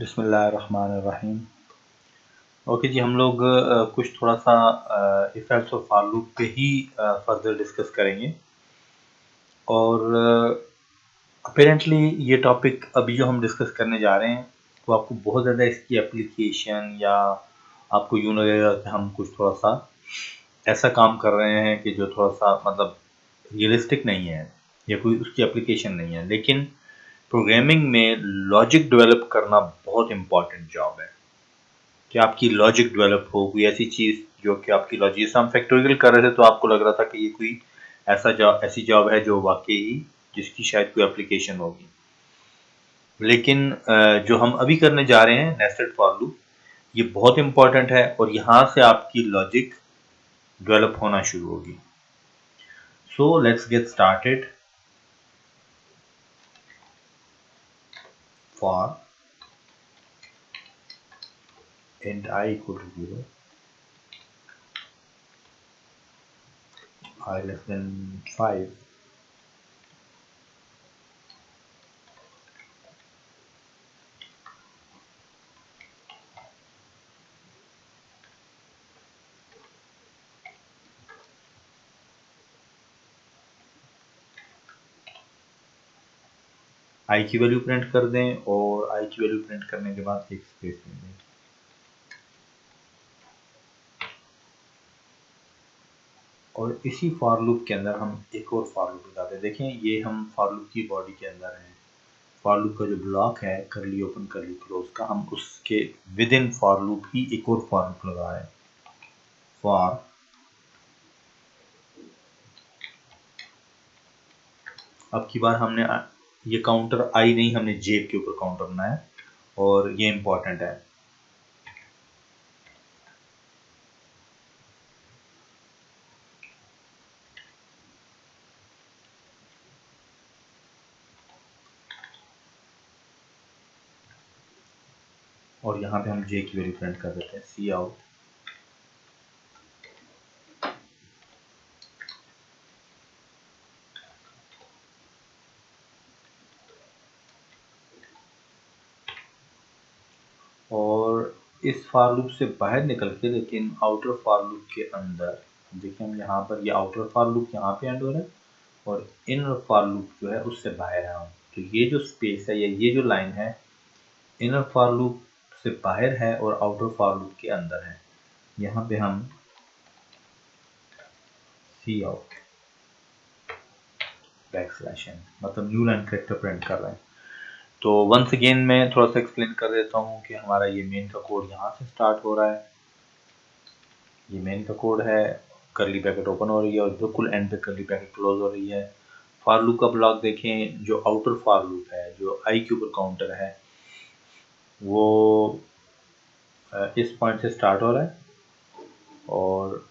बिस्मिल्लाहिर्रहमानिर्रहीम। ओके जी, हम लोग कुछ थोड़ा सा इफ एल्स और फॉर लूप पे ही फर्दर डिस्कस करेंगे। और अपेरेंटली ये टॉपिक अभी जो हम डिस्कस करने जा रहे हैं तो आपको बहुत ज़्यादा इसकी एप्लीकेशन या आपको यूँ लगेगा कि हम कुछ थोड़ा सा ऐसा काम कर रहे हैं कि जो थोड़ा सा मतलब रियलिस्टिक नहीं है या कोई उसकी एप्लीकेशन नहीं है। लेकिन प्रोग्रामिंग में लॉजिक डेवलप करना बहुत इम्पॉर्टेंट जॉब है कि आपकी लॉजिक डेवलप हो, कोई ऐसी चीज़ जो कि आपकी लॉजिक, जैसे हम फैक्टोरियल कर रहे थे तो आपको लग रहा था कि ये कोई ऐसी जॉब है जो वाकई जिसकी शायद कोई एप्लीकेशन होगी। लेकिन जो हम अभी करने जा रहे हैं नेस्टेड फॉर लूप, ये बहुत इंपॉर्टेंट है और यहाँ से आपकी लॉजिक डेवलप होना शुरू होगी। So let's get started. For int I equal to 0, I less than 5, आई की वैल्यू प्रिंट कर दें और आई की वैल्यू प्रिंट करने के बाद एक स्पेस दे दें। और इसी फॉर लूप के अंदर हम एक और फॉर लूप लगाते हैं। देखें, ये हम फॉर लूप की बॉडी के अंदर हैं। फॉर लूप का जो ब्लॉक है करली ओपन करली क्लोज का, हम उसके विद इन फॉर लूप ही एक और फॉर लूप लगा रहे हैं। फॉर अब की बार हमने ये काउंटर आई नहीं, हमने जे के ऊपर काउंटर बनाया और ये इंपॉर्टेंट है। और यहाँ पे हम जे की वैल्यू प्रिंट कर देते हैं, सी आउट। और इस फॉर लूप से बाहर निकल के, लेकिन आउटर फॉर लूप के अंदर देखिए, हम यहाँ पर ये आउटर फॉर लूप यहाँ पे एंड हो रहा है और इनर फॉर लूप जो है उससे बाहर है। तो ये जो स्पेस है या ये जो लाइन है इनर फॉर लूप से बाहर है और आउटर फॉर लूप के अंदर है। यहाँ पे हम सी आउट बैकस्लैश n मतलब न्यू लाइन कैरेक्टर प्रिंट कर रहे हैं। तो वंस अगेन मैं थोड़ा सा एक्सप्लेन कर देता हूँ कि हमारा ये मेन का कोड यहाँ से स्टार्ट हो रहा है। ये मेन का कोड है, करली ब्रैकेट ओपन हो रही है और बिल्कुल एंड पे करली ब्रैकेट क्लोज हो रही है। फॉर लूप का ब्लॉक देखें, जो आउटर फॉर लूप है जो आई के ऊपर काउंटर है वो इस पॉइंट से स्टार्ट हो रहा है और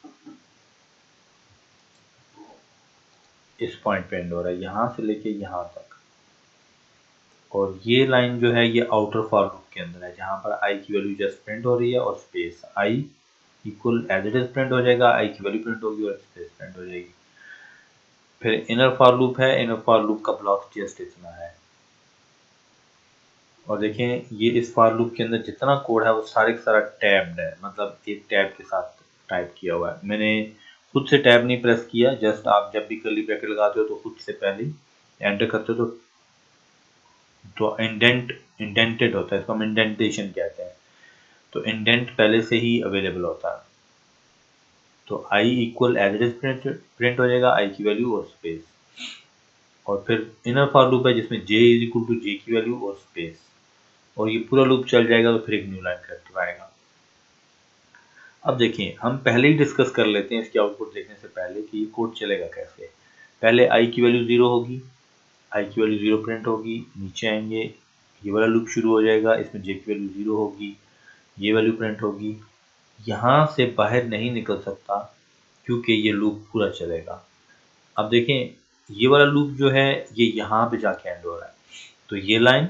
इस पॉइंट पे एंड हो रहा है, यहाँ से लेके यहाँ तक। और ये लाइन जो है ये आउटर फॉर लूप के अंदर है, जहाँ पर आई की वैल्यू जस्ट प्रिंट हो रही है और space I equal as it is print हो जाएगा, आई की वैल्यू प्रिंट होगी और स्पेस प्रिंट हो जाएगी। फिर इनर फॉर लूप है, इनर फॉर लूप का ब्लॉक जस्ट इतना है। और देखें, ये इस फॉर लूप के अंदर जितना कोड है वो सारे का सारा टैब्ड है, मतलब एक टैब के साथ टाइप किया हुआ है। मैंने खुद से टैब नहीं प्रेस किया, जस्ट आप जब भी कर्ली ब्रैकेट लगाते हो तो खुद से पहले एंटर करते हो तो इंडेंटेड होता है, इसको हम इंडेंटेशन कहते हैं। तो इंडेंट पहले से ही अवेलेबल होता है। तो I equal as it is print हो जाएगा, आई की वैल्यू और स्पेस। और फिर इनर फॉर लूप है जिसमें जे इज इक्वल टू जे की वैल्यू और स्पेस। और ये पूरा लूप चल जाएगा तो फिर एक न्यू लाइन कैरेक्टर आएगा। अब देखिए, हम पहले ही डिस्कस कर लेते हैं इसकी आउटपुट देखने से पहले कि ये कोड चलेगा कैसे। पहले आई की वैल्यू 0 होगी, आई की वैल्यू 0 प्रिंट होगी, नीचे आएंगे, ये वाला लूप शुरू हो जाएगा, इसमें जे की वैल्यू 0 होगी, ये वैल्यू प्रिंट होगी। यहाँ से बाहर नहीं निकल सकता क्योंकि ये लूप पूरा चलेगा। अब देखें, ये वाला लूप जो है ये यहाँ पे जाके एंड हो रहा है, तो ये लाइन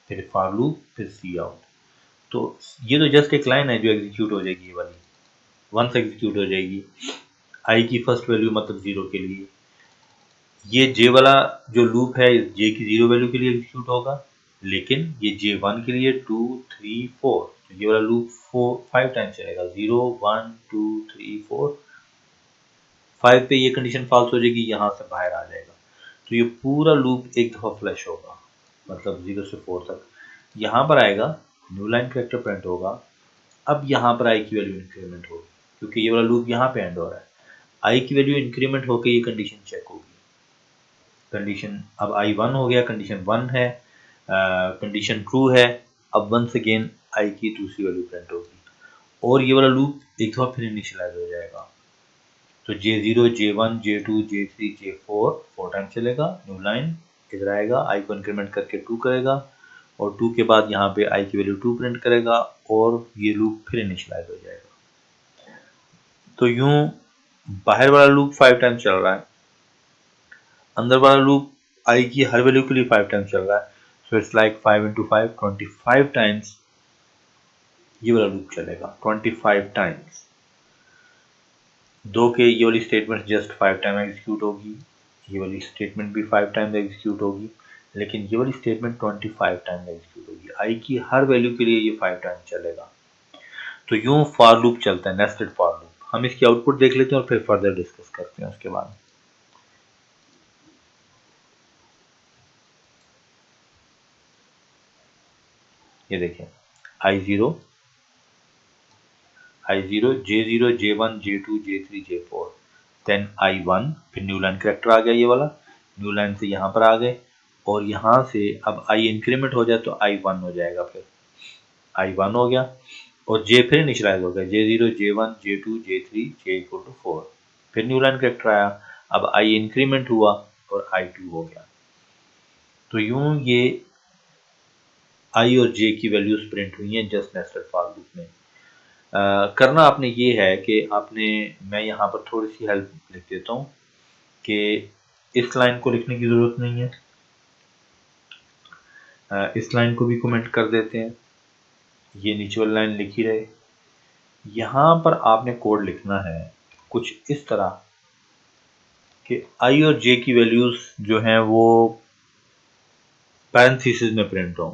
फिर फॉर लूप फिर सी आउट। तो ये तो जस्ट एक लाइन है जो एग्जीक्यूट हो जाएगी, ये वाली वंस एग्जीक्यूट हो जाएगी आई की फर्स्ट वैल्यू मतलब 0 के लिए। ये जे वाला जो लूप है जे की 0 वैल्यू के लिए एग्जीक्यूट होगा लेकिन ये J1 के लिए 2 3 4, ये वाला लूप 5 टाइम्स चलेगा। 0 1 2 3 4, 5 पे ये कंडीशन फॉल्स हो जाएगी, यहाँ से बाहर आ जाएगा। तो ये पूरा लूप एक दफ़ा फ्लश होगा, मतलब 0 से 4 तक। यहाँ पर आएगा, न्यू लाइन कैरेक्टर प्रिंट होगा। अब यहाँ पर आई की वैल्यू इंक्रीमेंट होगी, क्योंकि ये वाला लूप यहाँ पे एंड हो रहा है। आई की वैल्यू इंक्रीमेंट होकर ये कंडीशन चेक होगी। कंडीशन अब I1 हो गया, कंडीशन 1 है, कंडीशन ट्रू है। अब वंस अगेन आई की दूसरी वैल्यू प्रिंट होगी और ये वाला लूप एक दफ़ा फिर इनिशियलाइज हो जाएगा। तो J0 J1 J2 J3 J4 4 time चलेगा। न्यू लाइन इधर आएगा, आई को इंक्रीमेंट करके 2 करेगा और 2 के बाद यहाँ पे आई की वैल्यू 2 प्रिंट करेगा और ये लूप फिर इनिशियलाइज हो जाएगा। तो यूं बाहर वाला लूप 5 टाइम चल रहा है, अंदर वाला लूप आई की हर वैल्यू के लिए 5 टाइम चल रहा है। So it's like 5 into 5 25 times ये वाला लूप चलेगा, 25 टाइम्स। दो के ये वाली स्टेटमेंट जस्ट 5 टाइम एग्जीक्यूट होगी, ये वाली स्टेटमेंट भी 5 टाइम एग्जीक्यूट होगी, लेकिन ये वाली स्टेटमेंट 25 टाइम एग्जीक्यूट होगी। आई की हर वैल्यू के लिए ये 5 टाइम चलेगा। तो यूं फॉर लूप चलता है, नेस्टेड फॉर लूप। हम इसकी आउटपुट देख लेते हैं और फिर फर्दर डिस्कस करते हैं उसके बाद। ये देखें, I0 J0 J1 J2 J3 J4, then I1, फिर न्यू लाइन कैरेक्टर आ गया ये वाला, न्यू लाइन से यहाँ पर आ गए और यहाँ से अब I इंक्रीमेंट हो जाए तो I1 हो जाएगा, फिर I1 हो गया और J फिर इनिशियलाइज हो गया, J0 J1 J2 J3 J equal to 4, फिर न्यू लाइन कैरेक्टर आया, अब I इंक्रीमेंट हुआ और I2 हो गया। तो यूं ये I और J की वैल्यूज प्रिंट हुई हैं जस्ट नेस्टेड फॉर लूप में। करना आपने ये है कि आपने, मैं यहाँ पर थोड़ी सी हेल्प लिख देता हूँ कि इस लाइन को लिखने की ज़रूरत नहीं है, इस लाइन को भी कमेंट कर देते हैं, ये नीचे वाली लाइन लिखी रहे। यहाँ पर आपने कोड लिखना है कुछ इस तरह कि आई और जे की वैल्यूज जो हैं वो पैरेंथेसिस में प्रिंट हों,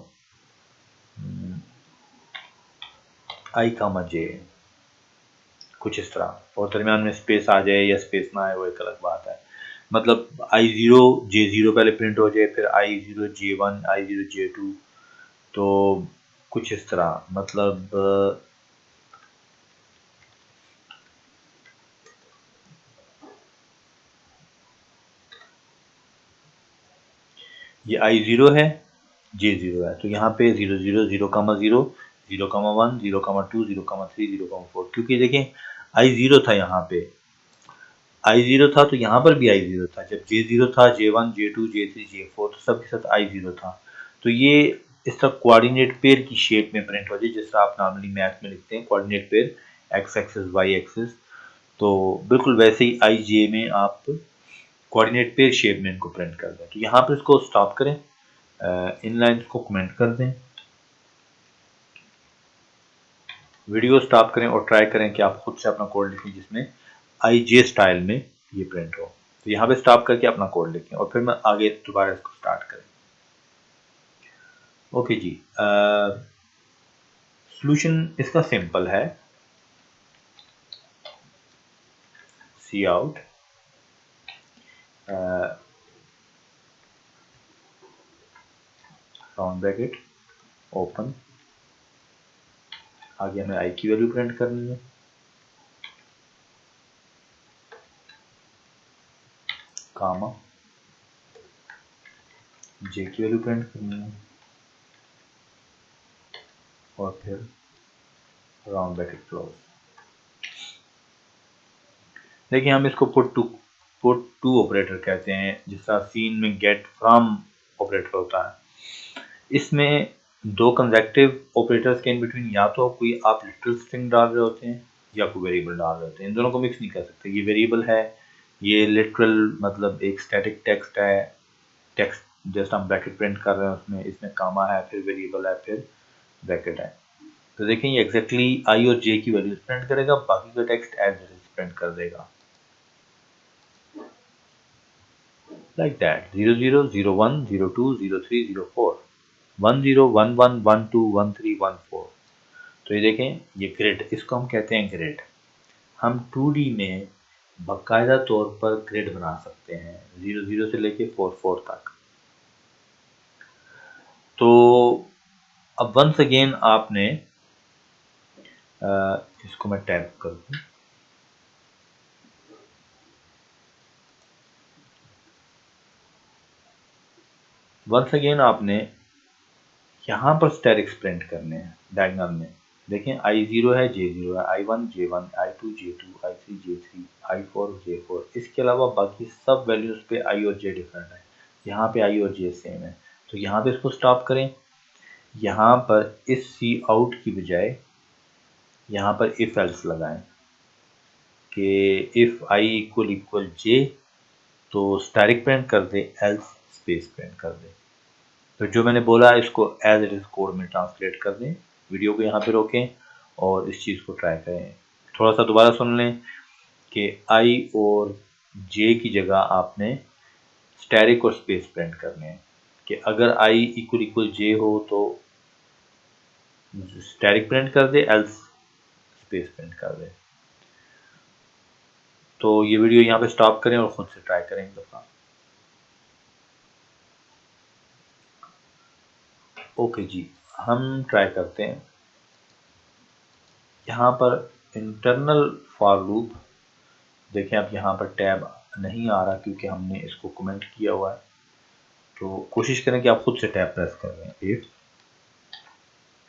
आई कामा जे, कुछ इस तरह, और दरमियान में स्पेस आ जाए या स्पेस ना आए वो एक अलग बात है। मतलब I0 J0 पहले प्रिंट हो जाए, फिर I0 J1 I0 J2, तो कुछ इस तरह, मतलब ये I0 है, J0 है, तो यहाँ पे 0 0 0 0 0 0 1 0 2 0 3 0 4, क्योंकि देखें I0 था, यहाँ पे I0 था तो यहाँ पर भी I0 था। जब J0 था, J1 J2 J3 J4 तो सबके साथ I0 था। तो ये इस तरह कोऑर्डिनेट पेयर की शेप में प्रिंट हो जाए, जिस तरह आप नॉर्मली मैथ में लिखते हैं coordinate pair X axis Y axis, तो बिल्कुल वैसे ही IJ में आप कोऑर्डिनेट पेयर शेप में इनको प्रिंट कर दें। तो यहाँ पर इसको स्टॉप करें, इन लाइन्स को कमेंट कर दें, वीडियो स्टॉप करें और ट्राई करें कि आप खुद से अपना कोड लिखें जिसमें IJ स्टाइल में ये प्रिंट हो। तो यहाँ पे स्टॉप करके अपना कोड लिखें और फिर मैं आगे दोबारा इसको स्टार्ट करें। ओके जी, सॉल्यूशन इसका सिंपल है, सी आउट राउंड ब्रैकेट ओपन, आगे हमें आई की वैल्यू प्रिंट करनी है, कामा जे की वैल्यू प्रिंट करनी है और फिर राउंड ब्रैकेट क्लोज। देखिए हम इसको पुट टू ऑपरेटर कहते हैं, जिस तरह सीन में गेट फ्रॉम ऑपरेटर होता है। इसमें दो कंसेक्टिव ऑपरेटर्स के इन बिटवीन या तो कोई आप लिटरल स्ट्रिंग डाल रहे होते हैं या कोई वेरिएबल डाल रहे होते हैं, इन दोनों को मिक्स नहीं कर सकते। ये वेरिएबल है, ये लिटरल मतलब एक स्टैटिक टेक्स्ट है, टेक्स्ट जस्ट हम ब्रैकेट प्रिंट कर रहे हैं उसमें, इसमें कामा है, फिर वेरिएबल है, फिर ब्रैकेट है। तो देखें ये एग्जैक्टली आई और जे की वैल्यूज प्रिंट करेगा, बाकी का text as it is print कर देगा, like that 0 0 0 1 0 2 0 3 0 4। 10 11 12 13 14। तो ये देखें, ये ग्रिड, इसको हम कहते हैं ग्रिड। हम 2D में बाकायदा तौर पर ग्रिड बना सकते हैं 00 से लेके 44 तक। तो अब वंस अगेन आपने इसको मैं टैप कर दूं, वंस अगेन आपने यहाँ पर स्टेरिक्स प्रिंट करने हैं डायगोनल में। देखें I0 है, J0 है, I1 J1, I2 J2, I3 J3, I4 J4। इसके अलावा बाकी सब वैल्यूज पे I और J डिफरेंट है, यहाँ पे I और J सेम है। तो यहाँ पे इसको स्टॉप करें, यहाँ पर इस सी आउट की बजाय यहाँ पर इफ एल्स लगाएं कि if I equal equal J तो स्टैटिक प्रिंट कर दे, एल्स स्पेस प्रिंट कर दे। तो जो मैंने बोला इसको एज इट इज कोड में ट्रांसलेट कर दें। वीडियो को यहाँ पे रोकें और इस चीज़ को ट्राई करें। थोड़ा सा दोबारा सुन लें कि आई और जे की जगह आपने स्टैरिक और स्पेस प्रिंट करने हैं कि अगर आई इक्वल इक्वल जे हो तो स्टैरिक प्रिंट कर दे, एल्स स्पेस प्रिंट कर दे। तो ये वीडियो यहाँ पे स्टॉप करें और खुद से ट्राई करें एक दफ़ा। ओके जी, हम ट्राई करते हैं। यहाँ पर इंटरनल फॉर लूप देखें, अब यहाँ पर टैब नहीं आ रहा क्योंकि हमने इसको कमेंट किया हुआ है। तो कोशिश करें कि आप खुद से टैब प्रेस कर रहे हैं,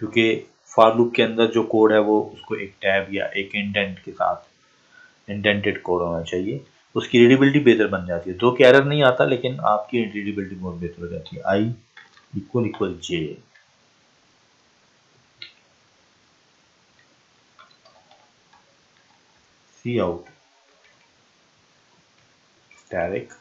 क्योंकि फॉर लूप के अंदर जो कोड है वो उसको एक टैब या एक इंडेंट के साथ इंडेंटेड कोड होना चाहिए, उसकी रीडेबिलिटी बेहतर बन जाती है। दो कि एरर नहीं आता, लेकिन आपकी रीडेबिलिटी बहुत बेहतर हो जाती है। I equal equal J, C out static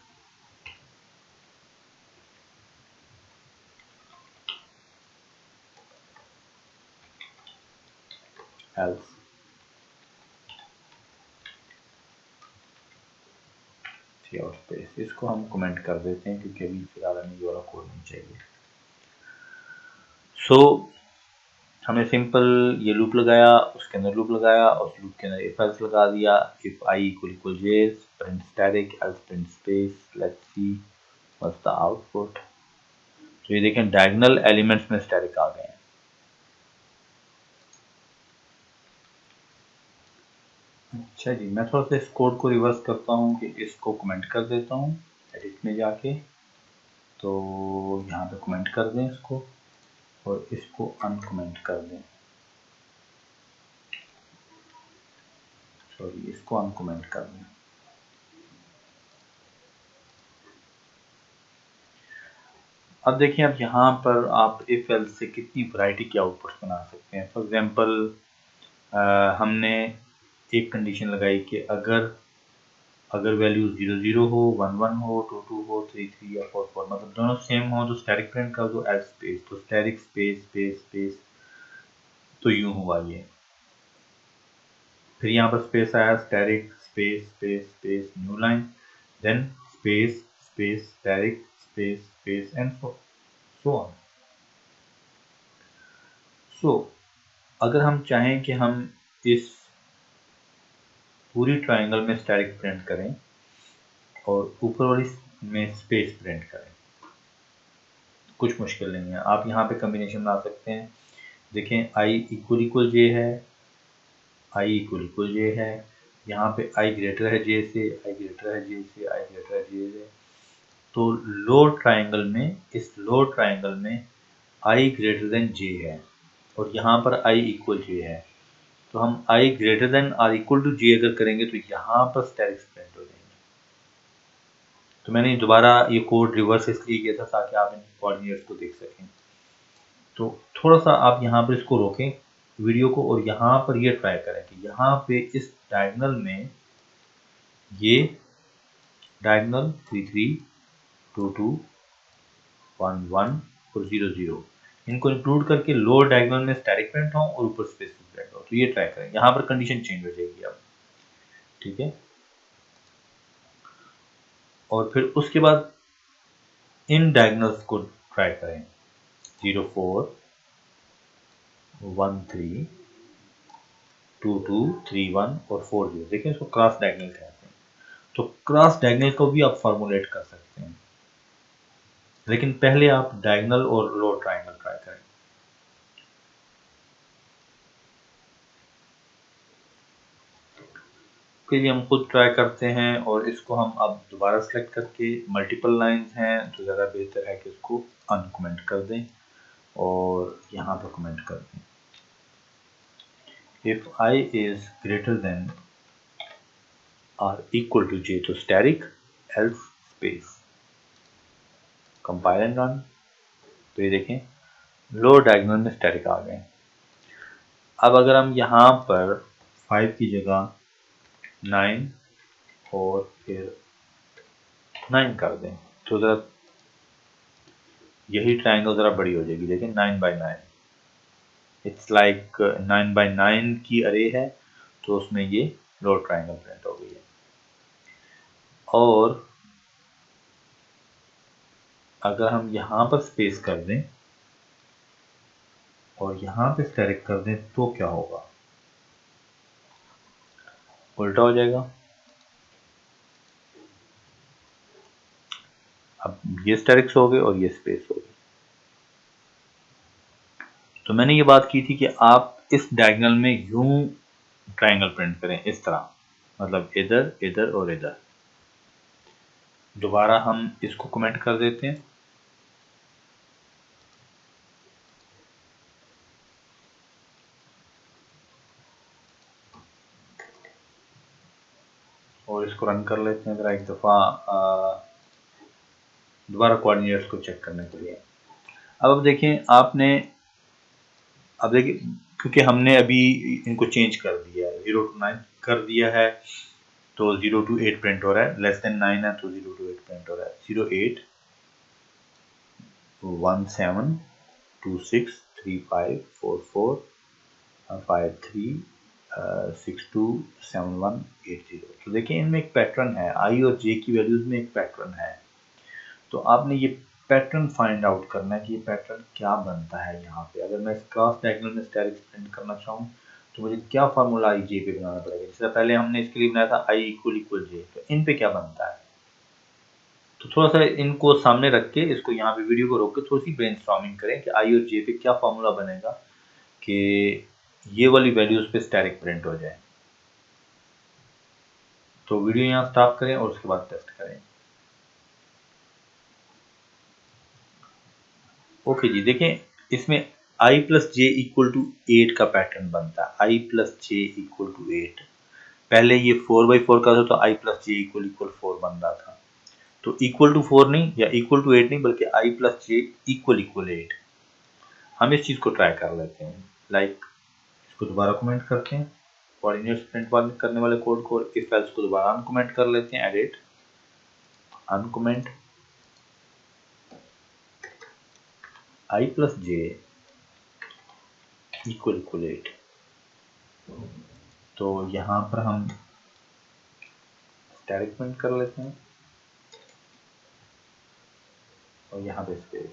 else C out space. इसको हम कमेंट कर देते हैं क्योंकि अभी फिलहाल हमें ये वाला कोड नहीं चाहिए। सो हमने सिंपल ये लूप लगाया, उसके अंदर लूप लगाया, उस लूप के अंदर इफ एल्स लगा दिया। If I equal equal J, print static, else print space. Let's see what's the output. तो ये देखें, डायगोनल एलिमेंट्स में स्टैटिक आ गए हैं। अच्छा जी, मैं थोड़ा सा इस कोड को रिवर्स करता हूँ कि इसको कमेंट कर देता हूँ एडिट में जाके। तो यहाँ पे कमेंट कर दें इसको और इसको अनकमेंट कर दें। सॉरी, इसको अनकमेंट कर दें। अब देखिए, अब यहाँ पर आप इफ एल्स से कितनी वैरायटी के आउटपुट बना सकते हैं। फॉर एग्जांपल हमने एक कंडीशन लगाई कि अगर वैल्यू 00 हो, 11 हो, 22 हो, 33 या 44, मतलब दोनों सेम हो तो स्टैटिक प्रिंट कर दो एल्स स्पेस। तो स्टैटिक स्पेस स्पेस स्पेस, तो यूं हुआ ये। फिर यहाँ पर स्पेस आया, static space space space new line, then space space static space space and so on. So अगर हम चाहें कि हम इस पूरी ट्रायंगल में स्टैटिक प्रिंट करें और ऊपर वाली में स्पेस प्रिंट करें, कुछ मुश्किल नहीं है। आप यहाँ पे कम्बिनेशन बना सकते हैं। देखें, आई इक्वल इक्वल जे है, आई इक्वल इक्वल जे है, यहाँ पे आई ग्रेटर है जे से, आई ग्रेटर है जे से, आई ग्रेटर है जे से। तो लोअर ट्रायंगल में, इस लोअर ट्रायंगल में आई ग्रेटर देन जे है और यहाँ पर आई इक्वल जे है। तो हम I greater than or equal to J अगर करेंगे तो यहाँ पर स्टैटिक प्रिंट हो जाएंगे। तो मैंने दोबारा ये कोड रिवर्स इसलिए किया था ताकि आप इन कोऑर्डिनेट्स को देख सकें। तो थोड़ा सा आप यहाँ पर इसको रोकें वीडियो को और यहाँ पर ये ट्राई करें कि यहाँ पे इस डायगोनल में ये डायगोनल 33, 22, 11 और 00 इनको इंक्लूड करके लोअर डायगोनल में स्टैटिक प्रिंट हो और ऊपर स्पेसिफिक प्रिंट हो। तो ये ट्राई करें, यहाँ पर कंडीशन चेंज हो जाएगी अब, ठीक है। और फिर उसके बाद इन डायगोनल्स को ट्राई करें। 04 13 22 31 और 40। देखिए इसको क्रॉस डायगोनल कहते हैं। तो क्रॉस डायगोनल को भी आप फॉर्मुलेट कर सकते हैं, लेकिन पहले आप डायगोनल और लोअर ट्रायंगल ट्राई करें। फिर हम खुद ट्राई करते हैं और इसको हम अब दोबारा सेलेक्ट करके, मल्टीपल लाइंस हैं तो ज़्यादा बेहतर है कि इसको अनकमेंट कर दें और यहाँ पर कमेंट कर दें, if I is greater than or equal to j तो static, else space, compile and run. तो ये देखें लोअर डायगोनल में स्टैटिक आ गए। अब अगर हम यहाँ पर 5 की जगह 9 और फिर 9 कर दें तो ज़रा यही ट्रायंगल ज़रा बड़ी हो जाएगी। लेकिन 9 बाई 9 इट्स लाइक 9 बाई 9 की अरे है, तो उसमें ये लोअर ट्रायंगल प्रिंट हो गई है। और अगर हम यहाँ पर स्पेस कर दें और यहाँ पे स्टैटिक कर दें तो क्या होगा, उल्टा हो जाएगा। अब ये स्टैटिक्स हो गए और ये स्पेस हो गई। तो मैंने ये बात की थी कि आप इस डायगोनल में यूं ट्रायंगल प्रिंट करें, इस तरह, मतलब इधर इधर और इधर। दोबारा हम इसको कमेंट कर देते हैं और इसको रन कर लेते हैं ज़रा एक दफ़ा दोबारा कोऑर्डिनेट्स को चेक करने के लिए। अब देखें आपने, अब देखिए क्योंकि हमने अभी इनको चेंज कर दिया है, 0 to 9 कर दिया है तो 0 to 8 प्रिंट हो रहा है, लेस देन 9 है तो 0 to 8 प्रिंट हो रहा है। 08 17 26 35 44 53 62 71 80। तो देखिए इनमें एक पैटर्न है, आई और जे की वैल्यूज में एक पैटर्न है। तो आपने ये पैटर्न फाइंड आउट करना है कि ये पैटर्न क्या बनता है यहाँ पे। अगर मैं क्रॉस डायगोनल में स्टैटिक्स प्रिंट करना चाहूँ तो मुझे क्या फार्मूला आई जे पे बनाना पड़ेगा। जिससे पहले हमने इसके लिए बनाया था आई इक्वल जे, तो इन पे क्या बनता है। तो थोड़ा सा इनको सामने रख के इसको यहाँ पे वीडियो को रोक के थोड़ी सी ब्रेनस्टॉर्मिंग करें कि आई और जे पे क्या फार्मूला बनेगा कि ये वाली वैल्यूज पे स्टैटिक प्रिंट हो जाए। तो वीडियो यहाँ स्टॉप करें और उसके बाद टेस्ट करें। ओके जी, देखें इसमें आई प्लस जे इक्वल टू 8 का पैटर्न बनता है। आई प्लस जे इक्वल टू 8, पहले ये 4/4 का था तो आई प्लस जे इक्वल 4 बन रहा था। तो इक्वल टू 4 नहीं या इक्वल टू 8 नहीं, बल्कि आई प्लस जे इक्वल 8। हम इस चीज़ को ट्राई कर लेते हैं। लाइक इसको दोबारा कमेंट करते हैं, कोऑर्डिनेट्स प्रिंट करने वाले कोड को, इफ एल्स को दोबारा अनकमेंट कर लेते हैं, एडिट अनकमेंट आई प्लस जे इक्वल 8। तो यहाँ पर हम स्टैटिक प्रिंट कर लेते हैं और यहाँ पे स्पेस।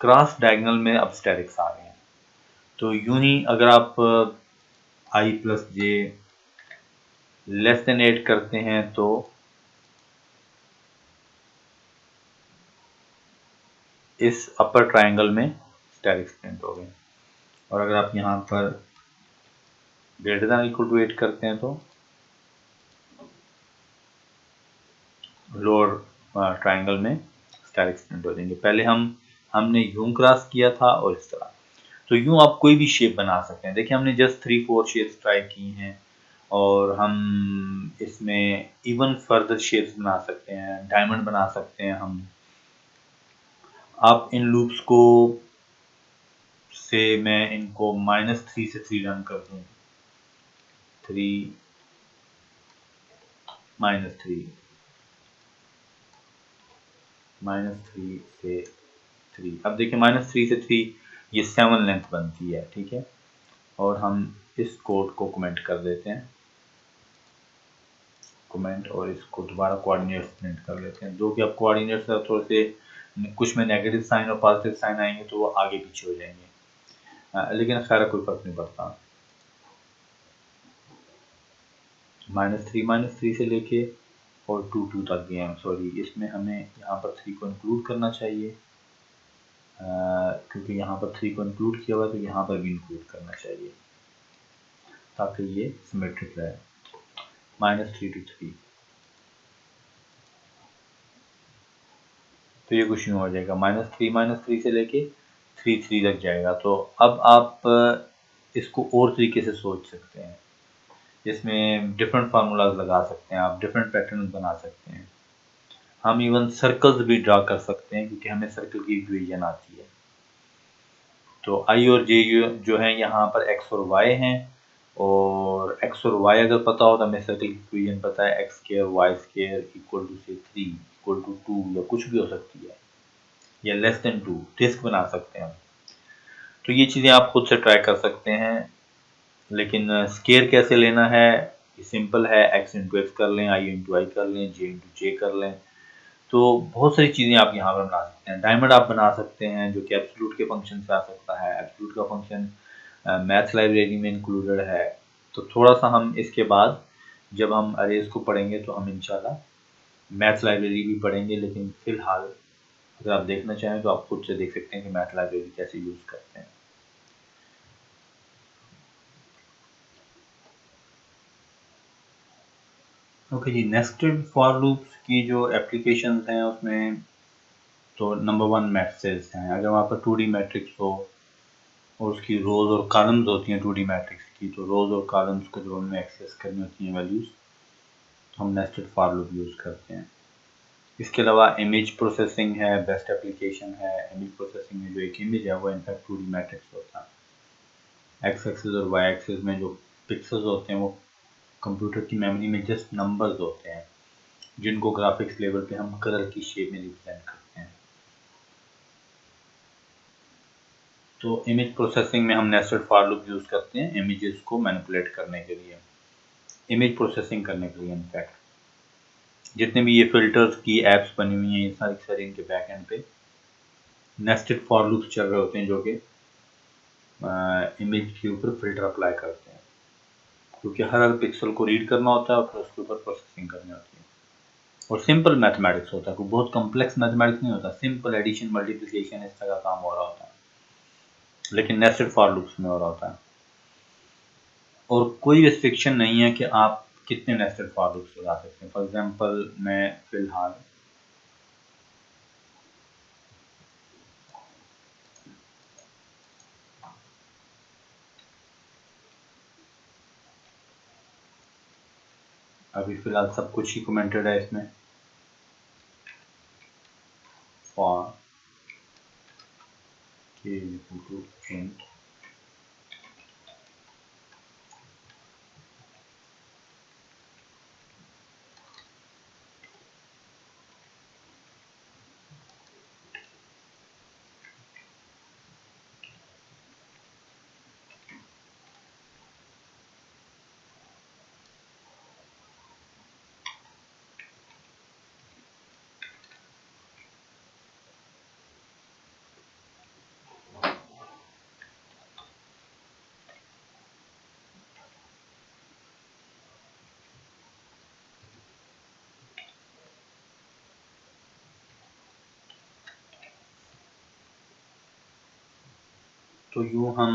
क्रॉस डायगोनल में अब स्टैटिक्स आ गए हैं। तो यूं ही अगर आप आई प्लस जे लेस देन 8 करते हैं तो इस अपर ट्रायंगल में स्टैटिक्स प्रिंट हो गए। और अगर आप यहाँ पर ग्रेटर देन इक्वल टू 8 करते हैं तो लोअर ट्रायंगल में स्टैटिक्स प्रिंट हो जाएंगे। पहले हमने यूं क्रॉस किया था और इस तरह। तो यूं आप कोई भी शेप बना सकते हैं। देखिए हमने जस्ट 3-4 शेप्स ट्राई की हैं और हम इसमें इवन फर्दर शेप्स बना सकते हैं, डायमंड बना सकते हैं हम। आप इन लूप्स को से मैं इनको -3 से 3 रन कर दूं, 3 -3 -3 से 3। अब देखिए -3 से 3 ये 7 लेंथ बनती है, ठीक है। और हम इस कोड को कमेंट कर देते हैं कमेंट और इसको दोबारा कोऑर्डिनेट्स प्रिंट कर लेते हैं, जो कि अब कोऑर्डिनेट्स थोड़े से कुछ में नेगेटिव साइन और पॉजिटिव साइन आएंगे तो वो आगे पीछे हो जाएंगे, लेकिन खैर कोई फर्क नहीं पड़ता। -3 से लेके और 2 तक भी हैं, सॉरी इसमें हमें यहाँ पर 3 को इंक्लूड करना चाहिए, क्योंकि यहाँ पर 3 को इंक्लूड किया हुआ है तो यहाँ पर भी इंक्लूड करना चाहिए ताकि ये सिमेट्रिक रहे। -3 to 3 तो ये कुछ यूँ हो जाएगा, -3 से लेके 3 तक जाएगा। तो अब आप इसको और तरीके से सोच सकते हैं, इसमें डिफरेंट फार्मूलाज लगा सकते हैं, आप डिफरेंट पैटर्न बना सकते हैं, हम इवन सर्कल्स भी ड्रा कर सकते हैं क्योंकि हमें सर्कल की इक्वेशन आती है। तो आई और जे जो है यहाँ पर एक्स और वाई हैं, और एक्स और वाई अगर पता हो तो हमें सर्कल की इक्वेशन पता है, X square Y square equal to से 3 इक्वल टू 2 या कुछ भी हो सकती है, या लेस देन 2 डिस्क बना सकते हैं। तो ये चीज़ें आप खुद से ट्राई कर सकते हैं, लेकिन स्केयर कैसे लेना है ये सिंपल है, x इंटू एक्स कर लें, i इंटू आई कर लें, j इंटू जे कर लें। तो बहुत सारी चीज़ें आप यहाँ पर बना सकते हैं। डायमंड आप बना सकते हैं जो कि एब्सोल्यूट के फंक्शन से आ सकता है, एब्सोल्यूट का फंक्शन मैथ्स लाइब्रेरी में इंक्लूडेड है। तो थोड़ा सा हम इसके बाद जब हम अरेज को पढ़ेंगे तो हम इंशाल्लाह मैथ्स लाइब्रेरी भी पढ़ेंगे, लेकिन फ़िलहाल अगर आप देखना चाहें तो आप खुद से देख सकते हैं कि मैथ लाइब्रेरी कैसे यूज़ करते हैं। ओके जी, नेस्टेड फॉर लूप्स की जो एप्लीकेशंस हैं उसमें तो नंबर 1 मैट्रिसेस हैं। अगर वहाँ पर 2D मैट्रिक्स हो और उसकी रोज़ और कॉलम्स होती हैं 2D मैट्रिक्स की, तो रोज़ और कॉलम्स को जब हमें एक्सेस करनी होती हैं वैल्यूज़, तो हम नेस्टेड फॉर लूप यूज़ करते हैं। इसके अलावा इमेज प्रोसेसिंग है, बेस्ट एप्लीकेशन है। इमेज प्रोसेसिंग में जो एक इमेज है वो इनफैक्ट 2D मैट्रिक्स होता है। एक्स एक्सिस और वाई एक्सिस में जो पिक्सल्स होते हैं वो कंप्यूटर की मेमोरी में जस्ट नंबर्स होते हैं, जिनको ग्राफिक्स लेवल पे हम कलर की शेप में रिप्रेजेंट करते हैं। तो इमेज प्रोसेसिंग में हम नेस्टेड फॉर लूप यूज़ करते हैं इमेजेस को मैनिपुलेट करने के लिए, इमेज प्रोसेसिंग करने के लिए। इनफैक्ट जितने भी ये फिल्टर्स की एप्स बनी हुई हैं ये सारी इनके बैक एंड पे नेस्टेड फॉर लूप्स चल रहे होते हैं जो कि इमेज के ऊपर फिल्टर अप्लाई करते हैं, क्योंकि हर पिक्सल को रीड करना होता है और फिर उसके ऊपर प्रोसेसिंग करनी होती है। और सिंपल मैथमेटिक्स होता है, कोई बहुत कॉम्प्लेक्स मैथमेटिक्स नहीं होता, सिंपल एडिशन मल्टीप्लिकेशन इस तरह का काम हो रहा होता है, लेकिन नेस्टेड फॉर लूप्स में हो रहा होता है। और कोई रिस्ट्रिक्शन नहीं है कि आप कितने नेस्टेड फॉर लूप्स लगा सकते हैं। फॉर एग्जांपल मैं फिलहाल अभी फिलहाल सब कुछ ही कमेंटेड है इसमें, for k equal to int तो यूँ हम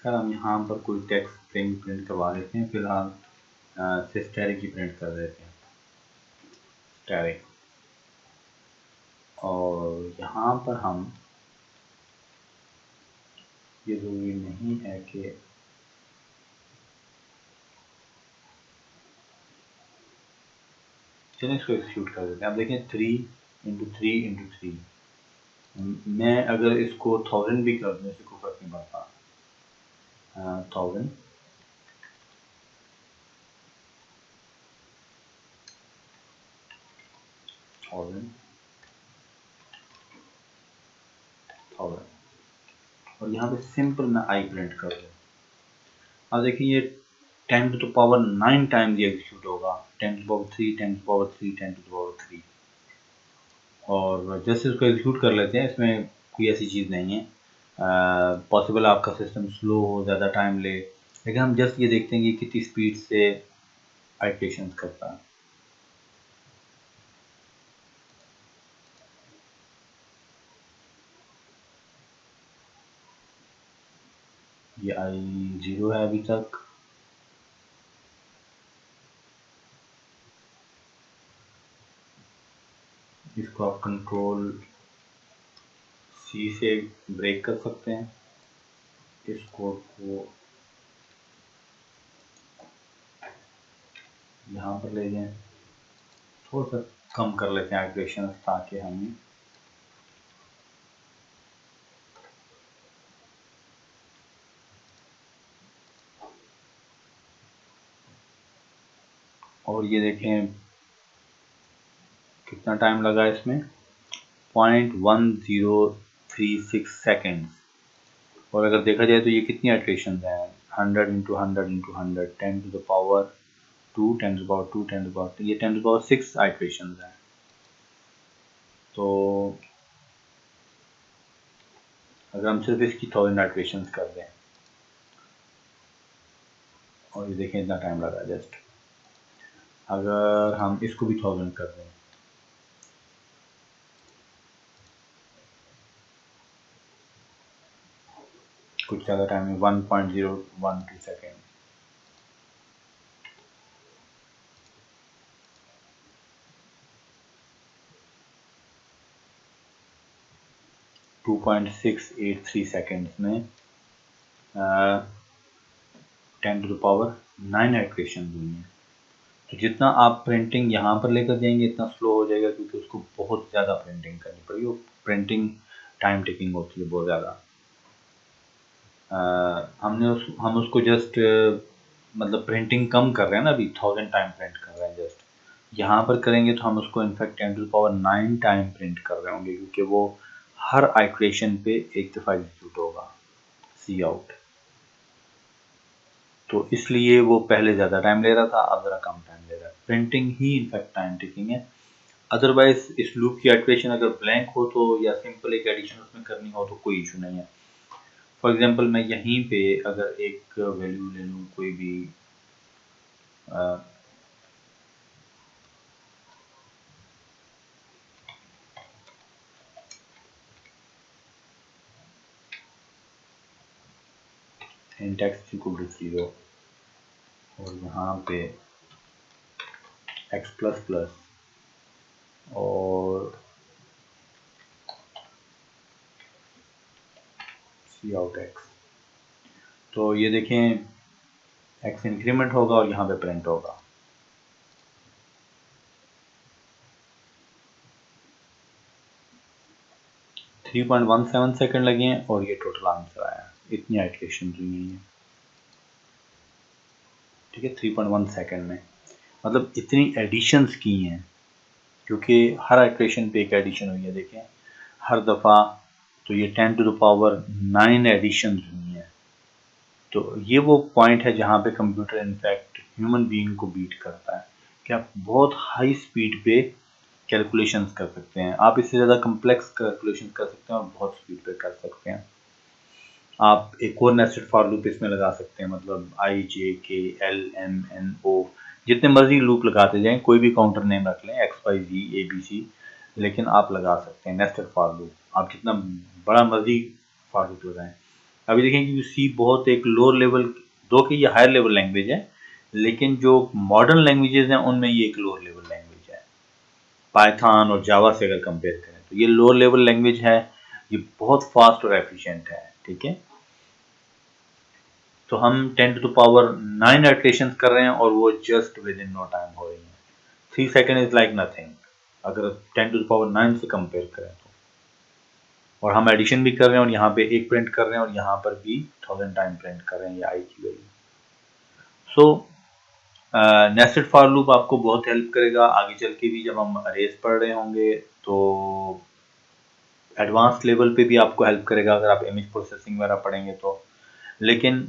सर हम यहाँ पर कोई टेक्स्ट स्ट्रिंग प्रिंट करवा देते हैं, फिलहाल स्टैरिक की प्रिंट कर देते हैं, स्टैरिक। और यहाँ पर हम ये ज़रूरी नहीं है कि चलिए इसको एक्सिक्यूट कर देते हैं। आप देखें 3 × 3 × 3, मैं अगर इसको 1000 भी कर दूँ इसको फर्क नहीं पड़ता। 1000 1000 1000 और यहाँ पे सिंपल मैं आई प्रिंट कर दूँ। अब देखिए ये 10 टू द पावर 9 टाइम्स ये एग्जीक्यूट होगा, 10 to the power 3, 10 to the power 3, 10 to the power 3। और जैसे इसको एग्जीक्यूट कर लेते हैं, इसमें कोई ऐसी चीज़ नहीं है। पॉसिबल आपका सिस्टम स्लो हो, ज़्यादा टाइम ले, लेकिन हम जस्ट ये देखते हैं कि कितनी स्पीड से आइट्रेशन करता है। ये आई 0 है अभी तक। इसको आप कंट्रोल सी से ब्रेक कर सकते हैं। इस कोड को यहाँ पर ले जाएं, थोड़ा सा कम कर लेते हैं आइट्रेशन, ताकि हम और ये देखें कितना टाइम लगा इसमें, 0.1036 सेकेंड्स। और अगर देखा जाए तो ये कितनी आइट्रेशन हैं, 100 into 100 into 100, 10 to the power 2, 10 to the power 2, 10 to the power 2, ये 10 टू द पावर 6 आइट्रेशन हैं। तो अगर हम सिर्फ इसकी 1000 आइट्रेशन कर दें, और ये देखें इतना टाइम लगा जस्ट, अगर हम इसको भी 1000 कर दें, कुछ ज़्यादा टाइम में 1.012 सेकेंड। टू 2.683 सेकेंड्स में 10 टू द पावर 9 आइट्रेशन हुई हैं। तो जितना आप प्रिंटिंग यहाँ पर लेकर जाएंगे इतना स्लो हो जाएगा, क्योंकि उसको बहुत ज़्यादा प्रिंटिंग करनी पड़ेगी, वो प्रिंटिंग टाइम टेकिंग होती है बहुत ज़्यादा। हम उसको जस्ट मतलब प्रिंटिंग कम कर रहे हैं ना, अभी 1000 टाइम प्रिंट कर रहे हैं जस्ट। यहाँ पर करेंगे तो हम उसको in fact 10 to the power 9 time print कर रहे होंगे, क्योंकि वो हर आइट्रेशन पे एक दफ़ा एग्जीक्यूट होगा सी आउट। तो इसलिए वो पहले ज़्यादा टाइम ले रहा था, अब ज़रा कम टाइम ले रहा है। प्रिंटिंग ही इनफैक्ट टाइम टेकिंग है। अदरवाइज इस लूप की आइट्रेशन अगर ब्लैंक हो तो, या सिंपल एक एडिशन उसमें करनी हो तो कोई इशू नहीं है। फॉर एग्जांपल मैं यहीं पे अगर एक वैल्यू ले लूँ कोई भी, int x इक्वल टू 0, और यहाँ पे x प्लस प्लस और सी आउट x, तो ये देखें x इंक्रीमेंट होगा और यहाँ पे प्रिंट होगा। थ्री 3.17 सेकेंड लगे हैं और ये टोटल आंसर आया। इतनी आइट्रेशन हुई है, ठीक है, 3.1 सेकेंड में। मतलब इतनी एडिशंस की हैं, क्योंकि हर आइट्रेशन पे एक एडिशन हुई है। देखें हर दफ़ा तो ये 10 टू द पावर 9 एडिशन हुई हैं। तो ये वो पॉइंट है जहाँ पे कंप्यूटर इनफैक्ट ह्यूमन बीइंग को बीट करता है, कि आप बहुत हाई स्पीड पे कैलकुलेशंस कर सकते हैं। आप इससे ज़्यादा कम्प्लेक्स कैलकुलेशन कर सकते हैं और बहुत स्पीड पे कर सकते हैं। आप एक और नेस्टेड फॉर लूप इसमें लगा सकते हैं, मतलब आई जे के एल एम एन ओ, जितने मर्जी लूप लगाते जाएं, कोई भी काउंटर नेम रख लें, X Y Z A B C, लेकिन आप लगा सकते हैं नेस्टेड फॉर लूप। आप जितना बड़ा मर्जी फॉर लूप लगाएं। अभी देखें कि सी बहुत एक लोअर लेवल, दो कि ये हायर लेवल लैंग्वेज है, लेकिन जो मॉडर्न लैंग्वेजेस हैं उनमें ये एक लोअर लेवल लैंग्वेज है। पाइथन और जावा से अगर कंपेयर करें तो ये लोअर लेवल लैंग्वेज है, ये बहुत फास्ट और एफिशिएंट है, ठीक है। तो हम 10 टू द पावर 9 आइट्रेशन कर रहे हैं और वो just within no time हो रही है। 3 सेकेंड इज लाइक नथिंग अगर 10 टू द पावर 9 से कंपेयर करें तो। और हम एडिशन भी कर रहे हैं और यहाँ पे एक प्रिंट कर रहे हैं और यहाँ पर भी 1000 टाइम प्रिंट कर रहे हैं, ये आई की value. So nested for loop आपको बहुत हेल्प करेगा आगे चल के भी, जब हम अरेज पढ़ रहे होंगे तो एडवांस लेवल पे भी आपको हेल्प करेगा अगर आप इमेज प्रोसेसिंग वगैरह पढ़ेंगे तो। लेकिन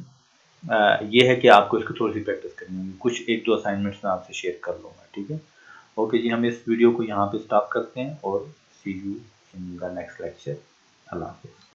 ये है कि आपको इसकी थोड़ी सी प्रैक्टिस करनी होगी। कुछ 1-2 असाइनमेंट्स मैं आपसे शेयर कर लूँगा, ठीक है। ओके जी, हम इस वीडियो को यहाँ पे स्टॉप करते हैं और see you in the next lecture. अल्लाह हाफ़िज़।